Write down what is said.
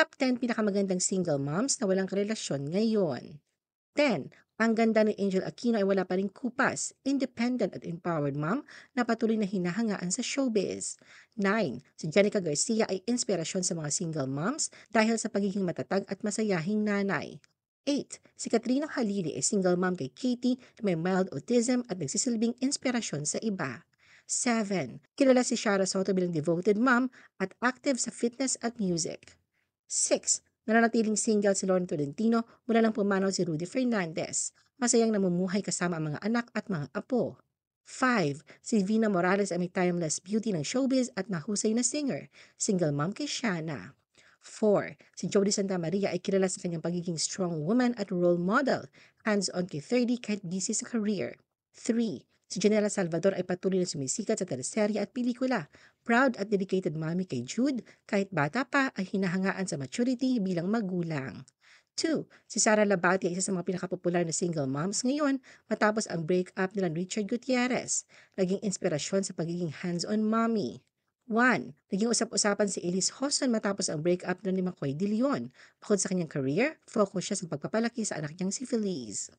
Top 10 pinakamagandang single moms na walang karelasyon ngayon. 10. Ang ganda ni Angel Aquino ay wala pa ring kupas, independent at empowered mom na patuloy na hinahangaan sa showbiz. 9. Si Jenica Garcia ay inspirasyon sa mga single moms dahil sa pagiging matatag at masayahing nanay. 8. Si Katrina Halili ay single mom kay Katie na may mild autism at nagsisilbing inspirasyon sa iba. 7. Kilala si Shara Soto bilang devoted mom at active sa fitness at music. 6. Nananatiling single si Lauren Tolentino mula lang pumanaw si Rudy Fernandez. Masayang namumuhay kasama ang mga anak at mga apo. 5. Si Vina Morales ay may timeless beauty ng showbiz at mahusay na singer. Single mom kay Shana. 4. Si Jody Santa Maria ay kilala sa kanyang pagiging strong woman at role model. Hands-on kay 30 kahit busy sa career. 3. Si Janela Salvador ay patuloy na sumisikat sa teleserye at pelikula. Proud at dedicated mommy kay Jude, kahit bata pa ay hinahangaan sa maturity bilang magulang. 2. Si Sara Labati ay isa sa mga pinakapopular na single moms ngayon matapos ang breakup nila Richard Gutierrez. Naging inspirasyon sa pagiging hands-on mommy. 1. Naging usap-usapan si Elise Hoson matapos ang breakup na ni Macoy De Leon. Bukod sa kanyang career, focus siya sa pagpapalaki sa anak niyang si Feliz.